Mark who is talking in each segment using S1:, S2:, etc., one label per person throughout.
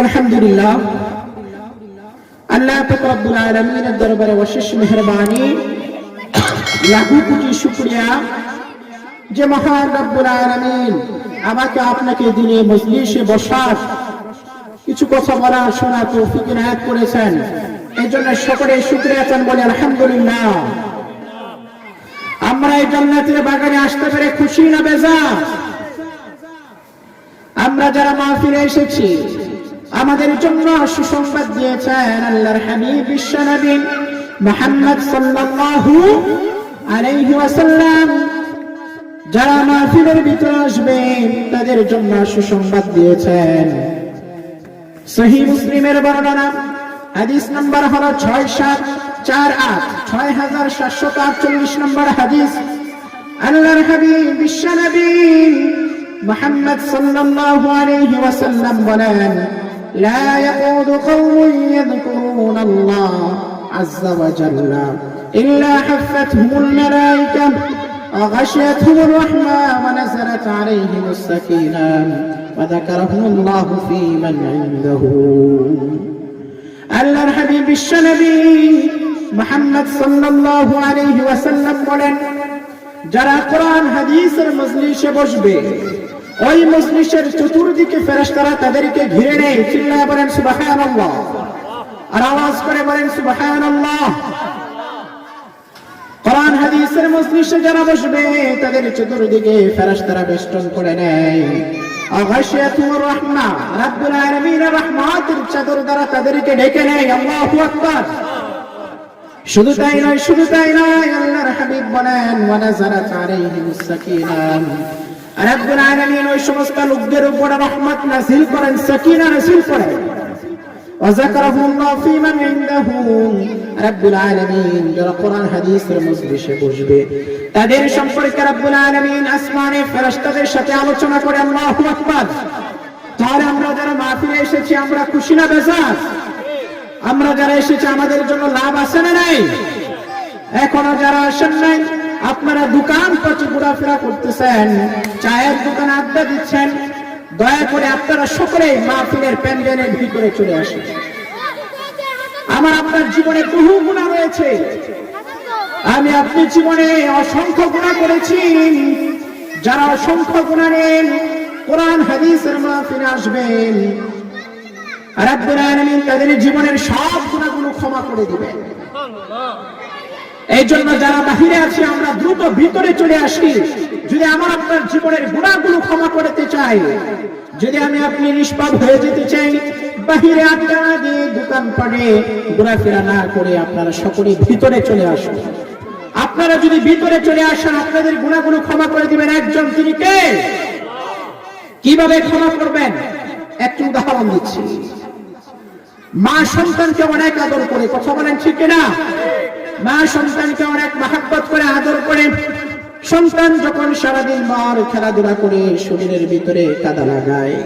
S1: আলহামদুলিল্লাহ, আল্লাহ পাক রব্বুল আলামিনের দরবারে অশেষ মেহেরবানি, লাখো কোটি শুকরিয়া যে মহান রব্বুল আলামিন আমাকে আপনাকে দিনে মজলিসে বসার কিছু কথা বলা শোনা তৌফিক ইনায়াত করেছেন। এই জন্য সকলে শুকরিয়া চান, বলে আলহামদুলিল্লাহ। আমরা এই জান্নাতের বাগানে আসতে পেরে খুশি না বেজার? আমরা যারা মাহফিলে এসেছি, আমাদের জন্য সুসংবাদ দিয়েছেন আল্লাহর হাবিব বিশ্বনবী মুহাম্মদ সাল্লাল্লাহু আলাইহি ওয়াসাল্লাম। যারা মাহফিলের ভিতরে আসবে তাদের জন্য সুসংবাদ দিয়েছেন। সহিহ মুসলিমের বর্ণনা, হাদিস নাম্বার হলো 6748, 6748 নম্বর হাদিস। আল্লাহর হাবিব বিশ্বনবী মুহাম্মদ সাল্লাল্লাহু আলাইহি ওয়াসাল্লাম বলেন, লা ইয়াকুদু কওমুন ইয়াযকুরুনা আল্লাহ আযজা ওয়া জাল্লা ইল্লা হাফাতহুমুল মালায়েকা ওয়া গাশিয়াতহুমুর রাহমা ওয়া নাযালাত আলাইহিমুস সাকিনাহ ওয়া যাকারাহুমুল্লাহু ফী মান ইনদাহু। আল্লাহর হাবিব বিশ্বনবী মুহাম্মদ সাল্লাল্লাহু আলাইহি ওয়াসাল্লাম বলেন, যারা কোরআন হাদিসের মজলিসে বসবে, ওই মজলিসের চতুর্দিকে ফেরেশতারা তাদেরকে ঘিরে নেয়। চিল্লায়ে বলেন সুবহানাল্লাহ, আর আওয়াজ করে বলেন সুবহানাল্লাহ। কোরআন হাদিসের মজলিসে যারা বসবে তাদের চতুর্দিকে ফেরেশতারা বেষ্টন করে নেয়। আগাশিয়াতুর রাহমা, রব্বুল আলামিনের রহমতের চাদর দ্বারা তাদেরকে ঢেকে নেয়। আল্লাহু আকবার। শুধু তাই নয়, আল্লাহর হাবিব বলেন, ওয়া নাযালাত আলাইহিমুস সাকিনাহ, রব্বুল আলামিন ওই সমস্ত লোকদের উপর রহমত নাযিল করেন, সাকিনা নাযিল করেন। ওয়া যাকারাহুল্লাহু ফী মান ইনদাহু, রব্বুল আলামিন যারা কোরআন হাদিসের মজলিসে বসবে তাদের সম্পর্কে রব্বুল আলামিন আসমানে ফেরেশতাদের সাথে আলোচনা করে। আল্লাহু আকবার। তাহলে আমরা যারা মাহফিলে এসেছি আমরা খুশি না বেজার? আমরা যারা এসেছি আমাদের জন্য লাভ আছে না নাই? এখনো যারা আসেন নাই, আপনারা দোকান পাশে ঘোরাফেরা করতেছেন, চায়ের দোকানে আড্ডা দিচ্ছেন, দয়া করে আপনারা সকলেই মাহফিলের প্যান্ডেলের ভিতরে চলে আসেন। আমার আপনার জীবনে বহু গুনাহ রয়েছে, আমি আপনি জীবনে অসংখ্য গুনাহ করেছি। যারা অসংখ্য গুনাহ নেন, কোরআন হাদিসের মাহফিলে আসবেন, রব্বুল আলামিন তাদের জীবনের সব গুনাহগুলো ক্ষমা করে দিবেন। এই জন্য যারা বাহিরে আছি আমরা দ্রুত ভিতরে চলে আসি। যদি আমার আপনার জীবনের গুনাহগুলো ক্ষমা করতে চাই, যদি আমি আপনি নিষ্পাপ হয়ে যেতে চাই, বাহিরে আড্ডা দিয়ে দোকান পাড়ে ঘোরাফেরা না করে আপনারা সকলে ভিতরে চলে আসুন। আপনারা যদি ভিতরে চলে আসেন, আপনাদের গুনাহগুলো ক্ষমা করে দিবেন একজন। তিনি কে? কিভাবে ক্ষমা করবেন? একটু উদাহরণ দিচ্ছি। মা সন্তানকে অনেক আদর করে, কথা বলেন ঠিক না? মা সন্তানকে অনেক মহব্বত করে, আদর করে। সন্তান যখন সারাদিন মার খেলাধুলা করে শরীরের ভিতরে কাদা লাগায়,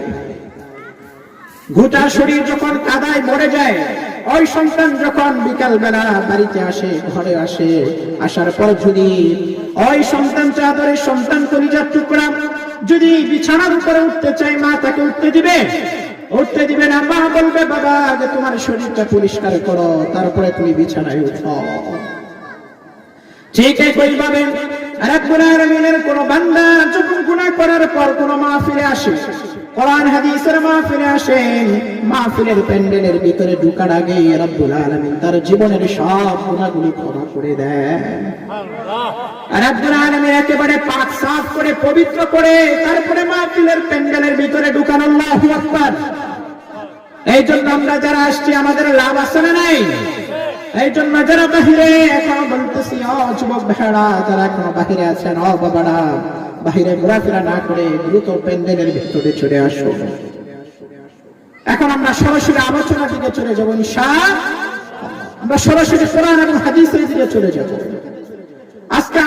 S1: গোটা শরীর যখন কাদায় মরে যায়, ওই সন্তান যখন বিকাল বেলা বাড়িতে আসে, ঘরে আসে, আসার পর যদি ওই সন্তান চাদরের সন্তান কলিজার টুকরা যদি বিছানার উপরে উঠতে চায়, মা তাকে উঠতে দিবে? উঠতে দিবে না। মা বলবে, বাবা আগে তোমার শরীরটা পরিষ্কার করো, তারপরে তুমি বিছানায় উঠো। ঠিক একইভাবে রব্বুল আলামিনের কোন বান্দা যখন গুনাহ করার পর কোন মাহফিলে আসে, কোরআন হাদিসের মাহফিলে আসেন, মাহফিলের প্যান্ডেলের ভিতরে ঢোকার আগে রব্বুল আলামিন তার জীবনের সব গুনাহগুলো ক্ষমা করে দেন। রব্বুল আলামিন একেবারে পাক সাফ করে পবিত্র করে তারপরে মাহফিলের প্যান্ডেলের ভিতরে ঢোকান। আল্লাহু আকবার। এই জন্য আমরা যারা আসছি আমাদের লাভ আছে না নাই? এই জন্য যারা বাহিরে, এখনো বলতেছি ও যুবক ভাইরা যারা এখনো বাহিরে আছেন, ও বাবারা, বাহিরে ঘোরাফেরা না করে দ্রুত প্যান্ডেলের ভিতরে চলে আসো। এখন আমরা সরাসরি আলোচনার দিকে চলে যাবো ইনশাআল্লাহ। আমরা সরাসরি কোরআন এবং হাদিসের দিকে চলে যাবো। আজকে